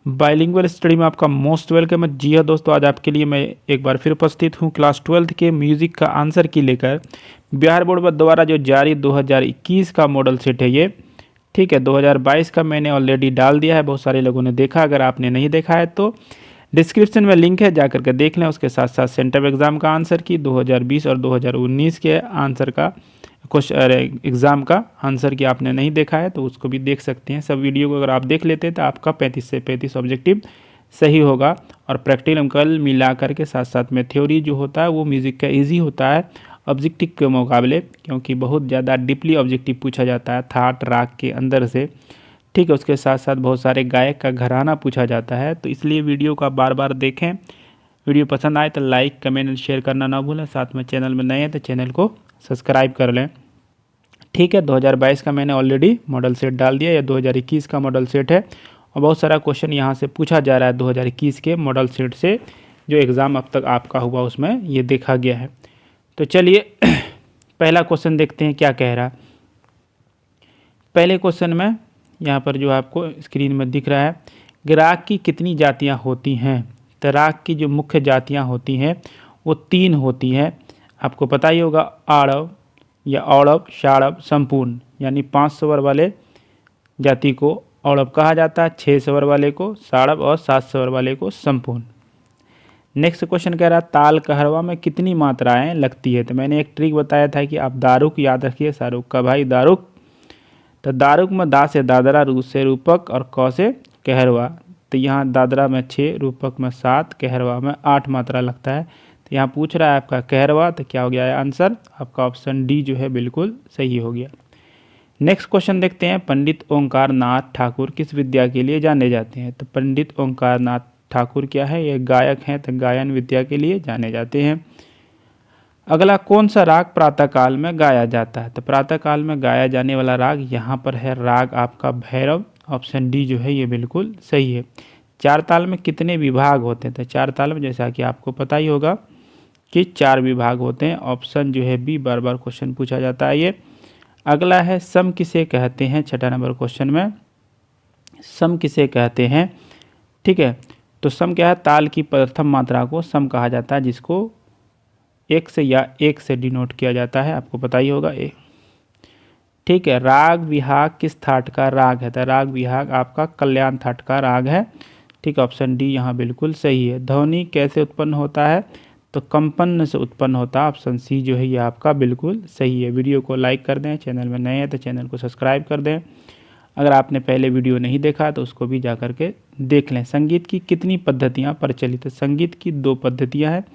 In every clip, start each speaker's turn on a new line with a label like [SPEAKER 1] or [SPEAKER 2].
[SPEAKER 1] Bilingual study में आपका most welcome है। जी हाँ दोस्तों, आज आपके लिए मैं एक बार फिर उपस्थित हूँ क्लास 12th के म्यूज़िक का आंसर की लेकर। बिहार बोर्ड द्वारा जो जारी 2021 का मॉडल सेट है ये, ठीक है। 2022 का मैंने ऑलरेडी डाल दिया है, बहुत सारे लोगों ने देखा। अगर आपने नहीं देखा है तो डिस्क्रिप्शन में लिंक है, जा करके देख लें। उसके साथ साथ सेंट्रल एग्ज़ाम का आंसर की 2020 और 2019 के आंसर का क्वेश्चन एग्ज़ाम का आंसर की आपने नहीं देखा है तो उसको भी देख सकते हैं। सब वीडियो को अगर आप देख लेते हैं तो आपका 35 से 35 ऑब्जेक्टिव सही होगा। और प्रैक्टिकल मिला करके साथ साथ में थ्योरी जो होता है वो म्यूज़िक का इजी होता है ऑब्जेक्टिव के मुकाबले, क्योंकि बहुत ज़्यादा डीपली ऑब्जेक्टिव पूछा जाता है थाट राग के अंदर से, ठीक है। उसके साथ साथ बहुत सारे गायक का घराना पूछा जाता है, तो इसलिए वीडियो को आप बार बार देखें। वीडियो पसंद आए तो लाइक कमेंट और शेयर करना ना भूलें। साथ में चैनल में नए हैं तो चैनल को सब्सक्राइब कर लें, ठीक है। 2022 का मैंने ऑलरेडी मॉडल सेट डाल दिया, या 2021 का मॉडल सेट है। और बहुत सारा क्वेश्चन यहाँ से पूछा जा रहा है 2021 के मॉडल सेट से, जो एग्ज़ाम अब तक आपका हुआ उसमें ये देखा गया है। तो चलिए पहला क्वेश्चन देखते हैं क्या कह रहा है। पहले क्वेश्चन में यहाँ पर जो आपको स्क्रीन में दिख रहा है, राग की कितनी जातियाँ होती हैं। तो राग की जो मुख्य जातियाँ होती हैं वो 3 होती हैं। आपको पता ही होगा, आड़व या औड़व, षाड़व, संपूर्ण, यानी 5 स्वर वाले जाति को औड़व कहा जाता है, 6 स्वर वाले को षाड़व और 7 स्वर वाले को संपूर्ण। नेक्स्ट क्वेश्चन कह रहा है, ताल कहरवा में कितनी मात्राएं लगती है। तो मैंने एक ट्रिक बताया था कि आप दारुक याद रखिए, शाहरुख का भाई दारुक। तो दारुक में दा से दादरा, रू से रूपक और क से कहरवा। तो यहाँ दादरा में 6, रूपक में 7, कहरवा में 8 मात्रा लगता है। तो यहाँ पूछ रहा है आपका कहरवा, तो क्या हो गया है आंसर आपका ऑप्शन डी जो है बिल्कुल सही हो गया। नेक्स्ट क्वेश्चन देखते हैं, पंडित ओंकार नाथ ठाकुर किस विद्या के लिए जाने जाते हैं। तो पंडित ओंकार नाथ ठाकुर क्या है, ये गायक हैं, तो गायन विद्या के लिए जाने जाते हैं। अगला कौन सा राग प्रातःकाल में गाया जाता है। तो प्रातःकाल में गाया जाने वाला राग यहाँ पर है राग आपका भैरव, ऑप्शन डी जो है ये बिल्कुल सही है। 4 ताल में कितने विभाग होते हैं। तो 4 ताल में जैसा कि आपको पता ही होगा कि 4 विभाग होते हैं, ऑप्शन जो है बी, बार बार क्वेश्चन पूछा जाता है ये। अगला है सम किसे कहते हैं। 6 नंबर क्वेश्चन में सम किसे कहते हैं, ठीक है। तो सम क्या है, ताल की प्रथम मात्रा को सम कहा जाता है, जिसको एक से या एक से डिनोट किया जाता है, आपको पता ही होगा ए, ठीक है। राग विहाग किस थाट का राग है। तो राग विहाग आपका कल्याण थाट का राग है, ठीक है। ऑप्शन डी यहाँ बिल्कुल सही है। ध्वनि कैसे उत्पन्न होता है। तो कंपन से उत्पन्न होता है, ऑप्शन सी जो है ये आपका बिल्कुल सही है। वीडियो को लाइक कर दें, चैनल में नए हैं तो चैनल को सब्सक्राइब कर दें। अगर आपने पहले वीडियो नहीं देखा तो उसको भी जा करके देख लें। संगीत की कितनी पद्धतियाँ प्रचलित है। संगीत की 2 पद्धतियाँ हैं,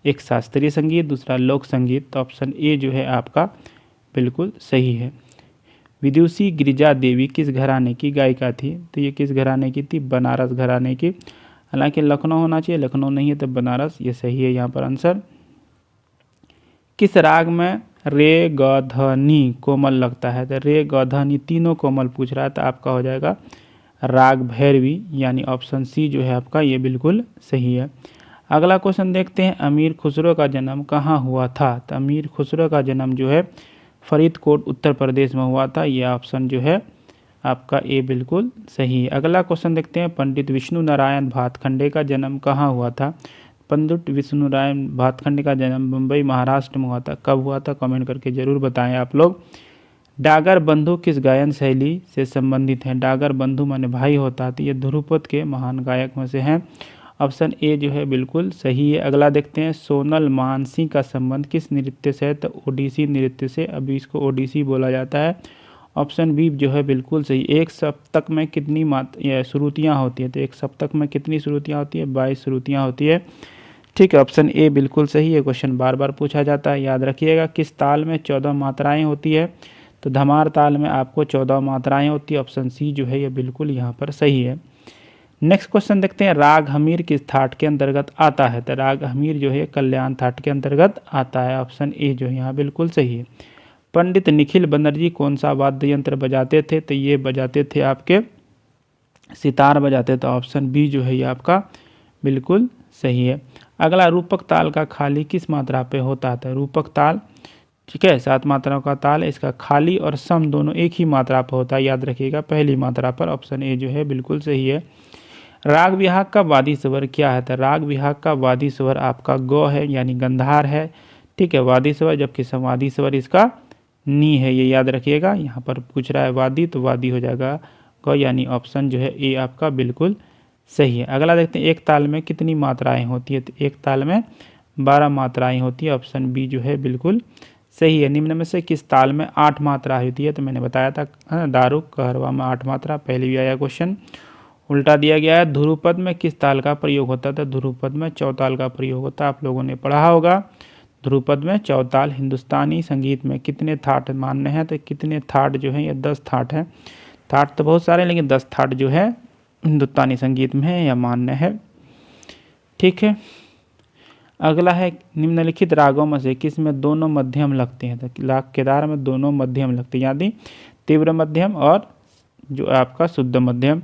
[SPEAKER 1] एक शास्त्रीय संगीत, दूसरा लोक संगीत। तो ऑप्शन ए जो है आपका बिल्कुल सही है। विदुषी गिरिजा देवी किस घराने की गायिका थी। तो ये किस घराने की थी, बनारस घराने की। हालांकि लखनऊ होना चाहिए, लखनऊ नहीं है तो बनारस, ये सही है यहाँ पर आंसर। किस राग में रे ग ध नी कोमल लगता है। तो रे ग ध नी तीनों कोमल पूछ रहा है, तो आपका हो जाएगा राग भैरवी, यानी ऑप्शन सी जो है आपका ये बिल्कुल सही है। अगला क्वेश्चन देखते हैं, अमीर खुसरो का जन्म कहाँ हुआ था। तो अमीर खुसरो का जन्म जो है फरीदकोट उत्तर प्रदेश में हुआ था, ये ऑप्शन जो है आपका ए बिल्कुल सही है। अगला क्वेश्चन देखते हैं, पंडित विष्णु नारायण भातखंडे का जन्म कहाँ हुआ था। पंडित विष्णु नारायण भातखंडे का जन्म मुंबई महाराष्ट्र में हुआ था। कब हुआ था कमेंट करके ज़रूर बताएं आप लोग। डागर बंधु किस गायन शैली से संबंधित हैं। डागर बंधु माने भाई होता है, तो ये ध्रुपद के महान गायक में से हैं, ऑप्शन ए जो है बिल्कुल सही है। अगला देखते हैं, सोनल मानसी का संबंध किस नृत्य से है। तो ओडिसी नृत्य से, अभी इसको ओडिसी बोला जाता है, ऑप्शन बी जो है बिल्कुल सही। एक सप्तक में कितनी श्रुतियाँ होती हैं। तो एक सप्तक में कितनी श्रुतियाँ होती है, 22 श्रुतियाँ होती है, ठीक है। ऑप्शन ए बिल्कुल सही है। क्वेश्चन बार बार पूछा जाता है, याद रखिएगा। किस ताल में 14 मात्राएं होती है। तो धमार ताल में आपको 14 मात्राएं होती है, ऑप्शन सी जो है ये बिल्कुल यहाँ पर सही है। नेक्स्ट क्वेश्चन देखते हैं, राग हमीर किस थाट के अंतर्गत आता है। तो राग हमीर जो है कल्याण थाट के अंतर्गत आता है, ऑप्शन ए जो है यहाँ बिल्कुल सही है। पंडित निखिल बनर्जी कौन सा वाद्य यंत्र बजाते थे। तो ये बजाते थे आपके सितार बजाते, तो ऑप्शन बी जो है ये आपका बिल्कुल सही है। अगला, रूपक ताल का खाली किस मात्रा पे होता था। रूपक ताल, ठीक है, 7 मात्राओं का ताल है, इसका खाली और सम दोनों एक ही मात्रा पर होता है, याद रखिएगा पहली मात्रा पर, ऑप्शन ए जो है बिल्कुल सही है। राग विभाग का वादी स्वर क्या है? तो राग विभाग का वादी स्वर आपका ग है, यानी गंधार है। ठीक है, वादी स्वर, जबकि संवादी स्वर इसका नी है, ये याद रखिएगा। यहाँ पर पूछ रहा है वादी, तो वादी हो जाएगा ग, यानी ऑप्शन जो है ए आपका बिल्कुल सही है। अगला देखते हैं, एक ताल में कितनी मात्राएं होती है? तो एक ताल में 12 मात्राएं होती है, ऑप्शन बी जो है बिल्कुल सही है। निम्न में से किस ताल में 8 मात्रा होती है? तो मैंने बताया था दारुक कहरवा में 8 मात्रा, पहले भी आया क्वेश्चन। उल्टा दिया गया है, ध्रुपद में किस ताल का प्रयोग होता है? तो ध्रुपद में चौताल का प्रयोग होता है, आप लोगों ने पढ़ा होगा। ध्रुपद में चौताल। हिंदुस्तानी संगीत में कितने थाट मान्य हैं? तो कितने थाट जो है, ये 10 थाट हैं। थाट तो बहुत सारे हैं, लेकिन 10 थाट जो है हिंदुस्तानी संगीत में है या मान्य है। ठीक है, अगला है, निम्नलिखित रागों में से किस में दोनों मध्यम लगते हैं? तो राग केदार में दोनों मध्यम लगते हैं, यानी तीव्र मध्यम और जो आपका शुद्ध मध्यम।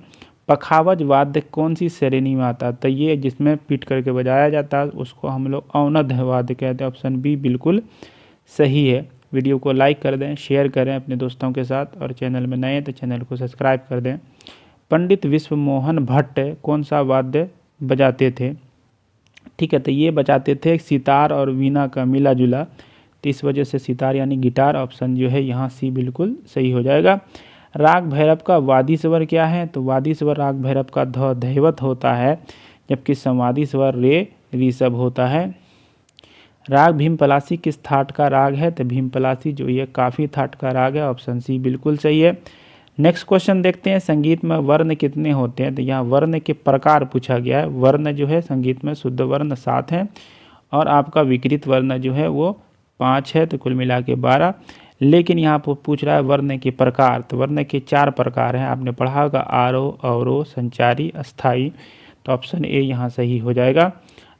[SPEAKER 1] पखावज वाद्य कौन सी श्रेणी में आता है? तो ये जिसमें पीट करके बजाया जाता है उसको हम लोग अवनद वाद्य कहते हैं, ऑप्शन बी बिल्कुल सही है। वीडियो को लाइक कर दें, शेयर करें अपने दोस्तों के साथ, और चैनल में नए हैं तो चैनल को सब्सक्राइब कर दें। पंडित विश्वमोहन भट्ट कौन सा वाद्य बजाते थे? ठीक है, तो ये बजाते थे सितार और वीणा का मिला जुला, तो इस वजह से सितार यानी गिटार, ऑप्शन जो है यहाँ सी बिल्कुल सही हो जाएगा। राग भैरव का वादी स्वर क्या है? तो वादी स्वर राग भैरव का ध दैवत होता है, जबकि संवादी स्वर रे ऋषभ होता है। राग भीमपलासी किस थाट का राग है? तो भीमपलासी जो ये काफ़ी थाट का राग है, ऑप्शन सी बिल्कुल सही है। नेक्स्ट क्वेश्चन देखते हैं, संगीत में वर्ण कितने होते हैं? तो यहाँ वर्ण के प्रकार पूछा गया है। वर्ण जो है संगीत में शुद्ध वर्ण 7 हैं, और आपका विकृत वर्ण जो है वो 5 है, तो कुल मिला के 12। लेकिन यहाँ पर पूछ रहा है वर्ण के प्रकार, तो वर्ण के 4 प्रकार हैं, आपने पढ़ा होगा, आरोह, अवरोह, संचारी, अस्थाई, तो ऑप्शन ए यहाँ सही हो जाएगा।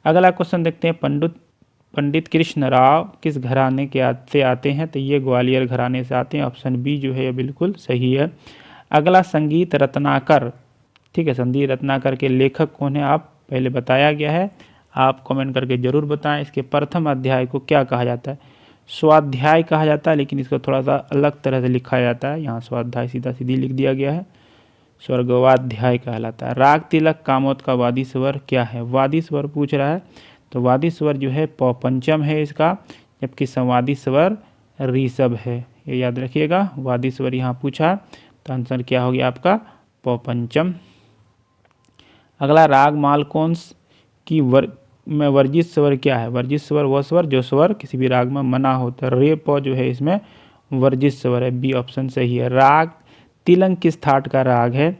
[SPEAKER 1] अगला क्वेश्चन देखते हैं, पंडित कृष्ण राव किस घराने से आते हैं? तो ये ग्वालियर घराने से आते हैं, ऑप्शन बी जो है बिल्कुल सही है। अगला, संगीत रत्नाकर, ठीक है, संगीत रत्नाकर के लेखक कौन है? आप पहले बताया गया है, आप कमेंट करके ज़रूर बताएं। इसके प्रथम अध्याय को क्या कहा जाता है? स्वाध्याय कहा जाता है, लेकिन इसको थोड़ा सा अलग तरह से लिखा जाता है, यहाँ स्वाध्याय सीधा सीधी लिख दिया गया है, स्वर्गवाध्याय कहलाता है। राग तिलक कामोद का वादी स्वर क्या है? वादी स्वर पूछ रहा है, तो वादी स्वर जो है पौपंचम है इसका, जबकि संवादी स्वर ऋषभ है, ये याद रखिएगा। वादी स्वर यहाँ पूछा, तो आंसर क्या हो गया आपका? पौपंचम। अगला, राग मालकोंस की में वर्जित स्वर क्या है? वर्जित स्वर वह स्वर जो स्वर किसी भी राग में मना होता है, रे प जो है इसमें वर्जित स्वर है, बी ऑप्शन सही है। राग तिलंग किस थाट का राग है?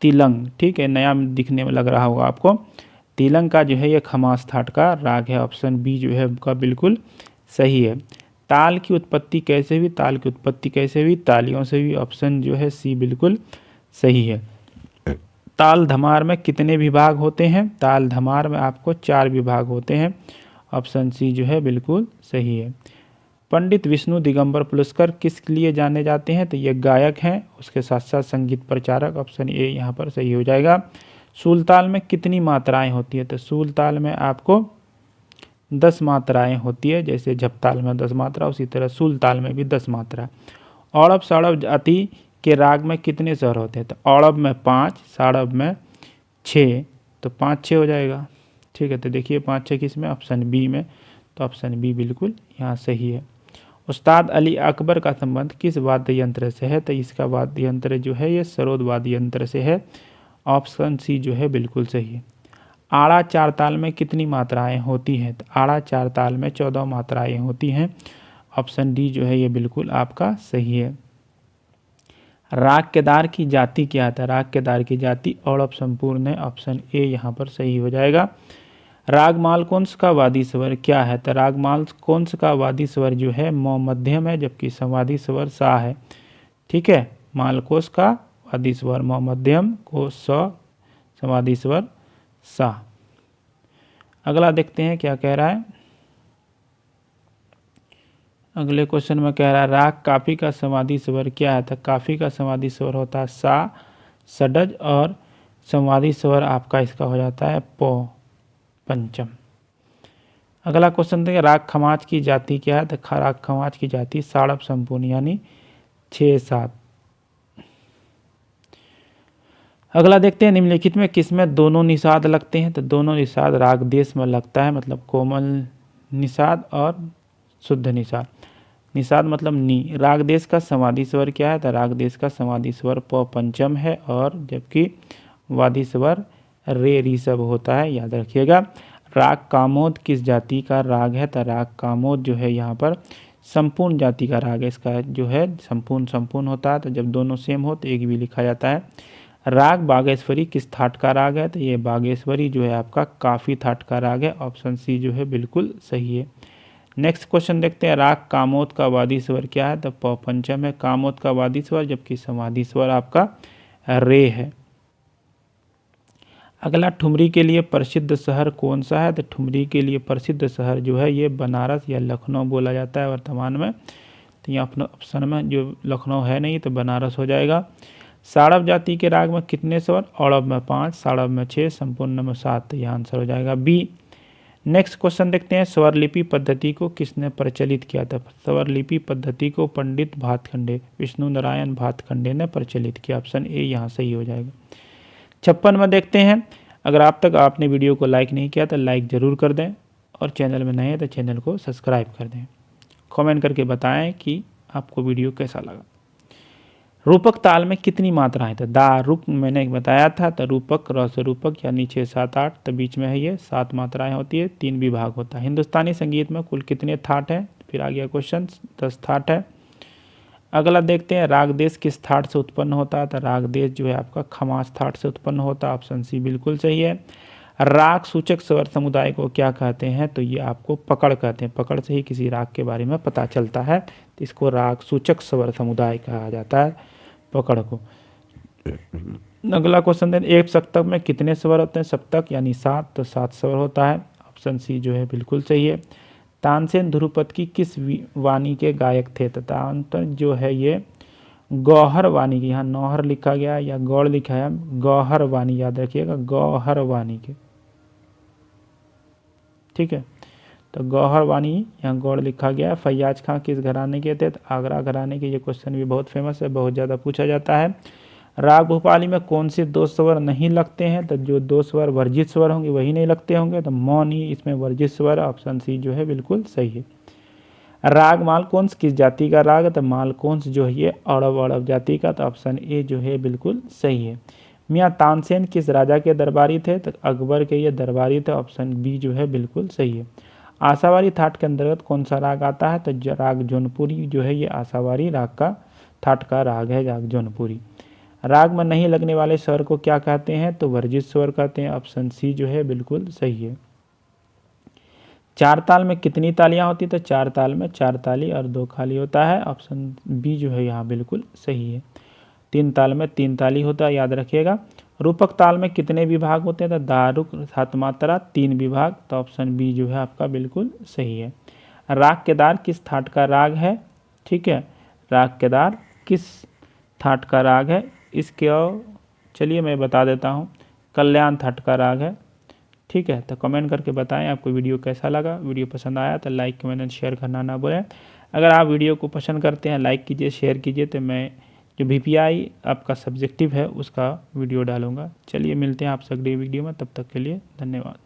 [SPEAKER 1] तिलंग, ठीक है, नया दिखने में लग रहा होगा आपको। तिलंग का जो है ये खमास थाट का राग है, ऑप्शन बी जो है उनका बिल्कुल सही है। ताल की उत्पत्ति कैसे हुई? ताल की उत्पत्ति कैसे हुई? तालियों से हुई, ऑप्शन जो है सी बिल्कुल सही है। ताल धमार में कितने विभाग होते हैं? ताल धमार में आपको 4 विभाग होते हैं, ऑप्शन सी जो है बिल्कुल सही है। पंडित विष्णु दिगंबर पुरस्कार किस लिए जाने जाते हैं? तो ये गायक हैं, उसके साथ साथ संगीत प्रचारक, ऑप्शन ए यहाँ पर सही हो जाएगा। सूलताल में कितनी मात्राएं होती है? तो सूलताल में आपको 10 मात्राएं होती है, जैसे झपताल में 10 मात्रा, उसी तरह सूलताल में भी 10 मात्रा। औड़व साड़व जाति के राग में कितने स्वर होते हैं? तो औड़व में 5, साड़व में 6, तो 5-6 हो जाएगा। ठीक है, तो देखिए 5-6 किस में? ऑप्शन बी में, तो ऑप्शन बी बिल्कुल यहाँ सही है। उस्ताद अली अकबर का संबंध किस वाद्य यंत्र से है? तो इसका वाद्य यंत्र जो है ये सरोद वाद्य यंत्र से है, ऑप्शन सी जो है बिल्कुल सही है। आड़ा चार ताल में कितनी मात्राएं होती हैं? तो आड़ा चार ताल में 14 मात्राएं होती हैं, ऑप्शन डी जो है ये बिल्कुल आपका सही है। राग केदार की जाति क्या है? राग केदार की जाति औड़व संपूर्ण है, ऑप्शन ए यहाँ पर सही हो जाएगा। राग मालकोंस का वादी स्वर क्या है? तो राग मालकोंस का वादी स्वर जो है म मध्यम है, जबकि संवादी स्वर सा है। ठीक है, मालकोस का वादी स्वर म मध्यम, को स, संवादी स्वर सा। अगला देखते हैं क्या कह रहा है। अगले क्वेश्चन में कह रहा है राग काफी का संवादी स्वर क्या है? तो काफी का संवादी स्वर होता है सा, षडज, और संवादी स्वर आपका इसका हो जाता है प, पंचम। अगला क्वेश्चन देखिए, राग खमाज की जाति क्या है? तो राग खमाज की जाति साड़व संपूर्ण, यानी 6-7। अगला देखते हैं, निम्नलिखित में किसमें दोनों निषाद लगते हैं? तो दोनों निषाद राग देश में लगता है, मतलब कोमल निषाद और शुद्ध निषाद। निषाद मतलब नी। राग देश का समाधि स्वर क्या है? तो राग देश का समाधि स्वर प पंचम है, और जबकि वादी स्वर रे ऋषभ होता है, याद रखिएगा। राग कामोद किस जाति का राग है? तो राग कामोद जो है यहाँ पर संपूर्ण जाति का राग है। इसका जो है संपूर्ण होता है, तो जब दोनों सेम हो तो एक भी लिखा जाता है। राग बागेश्वरी किस थाट का राग है? तो ये बागेश्वरी जो है आपका काफ़ी थाट का राग है। ऑप्शन सी जो है बिल्कुल सही है। नेक्स्ट क्वेश्चन देखते हैं, राग कामोद का वादी स्वर क्या है? तो प पंचम है कामोद का वादी स्वर, जबकि समाधि स्वर आपका रे है। अगला, ठुमरी के लिए प्रसिद्ध शहर कौन सा है? तो ठुमरी के लिए प्रसिद्ध शहर जो है ये बनारस या लखनऊ बोला जाता है वर्तमान में। तो यहाँ अपना ऑप्शन में जो लखनऊ है नहीं, तो बनारस हो जाएगा। साड़व जाति के राग में कितने स्वर? औड़व में 5, साड़व में 6, संपूर्ण में 7। यह आंसर हो जाएगा बी। नेक्स्ट क्वेश्चन देखते हैं, स्वरलिपि पद्धति को किसने प्रचलित किया था? स्वरलिपि पद्धति को पंडित भातखंडे, विष्णु नारायण भातखंडे ने प्रचलित किया। ऑप्शन ए यहाँ सही हो जाएगा। 56 में देखते हैं, अगर आप तक आपने वीडियो को लाइक नहीं किया तो लाइक ज़रूर कर दें, और चैनल में नए हैं तो चैनल को सब्सक्राइब कर दें। कमेंट करके बताएं कि आपको वीडियो कैसा लगा। रूपक ताल में कितनी मात्राएं? तो दा रुक मैंने बताया था, तो रूपक रस रूपक यानी 6, 7, 8, तो बीच में है ये 7 मात्राएं होती है, 3 विभाग होता है। हिंदुस्तानी संगीत में कुल कितने थाट हैं? फिर आ गया क्वेश्चन, 10 थाट है। अगला देखते हैं, राग देश किस थाट से उत्पन्न होता है? तो राग देश जो है आपका खमास थाट से उत्पन्न होता है। ऑप्शन सी बिल्कुल सही है। राग सूचक स्वर समुदाय को क्या कहते हैं? तो ये आपको पकड़ कहते हैं। पकड़ से ही किसी राग के बारे में पता चलता है, तो इसको राग सूचक स्वर समुदाय कहा जाता है, पकड़ को। अगला क्वेश्चन दें, एक सप्तक में कितने स्वर होते हैं? सप्तक यानी 7, तो 7 स्वर होता है। ऑप्शन सी जो है बिल्कुल सही है। तानसेन ध्रुपद की किस वाणी के गायक थे? तो तानसेन जो है ये गौहर वाणी की, यहाँ नौहर लिखा गया या गौड़ लिखा है, गौहर वाणी याद रखिएगा, गौहर वाणी के, ठीक है। तो गौहर वाणी यहाँ गौड़ लिखा गया है। फैयाज खां किस घराने के थे? तो आगरा घराने के। ये क्वेश्चन भी बहुत फेमस है, बहुत ज़्यादा पूछा जाता है। राग भूपाली में कौन से 2 स्वर नहीं लगते हैं? तो जो 2 स्वर वर्जित स्वर होंगे वही नहीं लगते होंगे, तो मौनी इसमें वर्जित स्वर। ऑप्शन सी जो है बिल्कुल सही है। राग मालकोंस किस जाति का राग है? तो मालकोंस जो है ये औड़व जाति का, तो ऑप्शन ए जो है बिल्कुल सही है। मियाँ तानसेन किस राजा के दरबारी थे? तो अकबर के ये दरबारी थे। ऑप्शन बी जो है बिल्कुल सही है। आशावारी थाट के अंतर्गत कौन सा राग आता है? तो राग जौनपुरी जो है ये आशावारी राग का थाट का राग है, राग जौनपुरी। राग में नहीं लगने वाले स्वर को क्या कहते हैं? तो वर्जित स्वर कहते हैं। ऑप्शन सी जो है बिल्कुल सही है। 4 ताल में कितनी तालियां होती? तो 4 ताल में 4 ताली और 2 खाली होता है। ऑप्शन बी जो है यहाँ बिल्कुल सही है। 3 ताल में 3 ताली होता है, याद रखिएगा। रूपक ताल में कितने विभाग होते हैं? तो दारुक 7 मात्रा 3 विभाग, तो ऑप्शन बी जो है आपका बिल्कुल सही है। राग केदार किस थाट का राग है? ठीक है, राग केदार किस थाट का राग है? इसके चलिए मैं बता देता हूँ, कल्याण थाट का राग है। ठीक है, तो कमेंट करके बताएं आपको वीडियो कैसा लगा। वीडियो पसंद आया तो लाइक कमेंट शेयर करना ना भूलें। अगर आप वीडियो को पसंद करते हैं, लाइक कीजिए, शेयर कीजिए, तो मैं जो VPI आपका सब्जेक्टिव है उसका वीडियो डालूंगा। चलिए मिलते हैं आपसे अगली वीडियो में, तब तक के लिए धन्यवाद।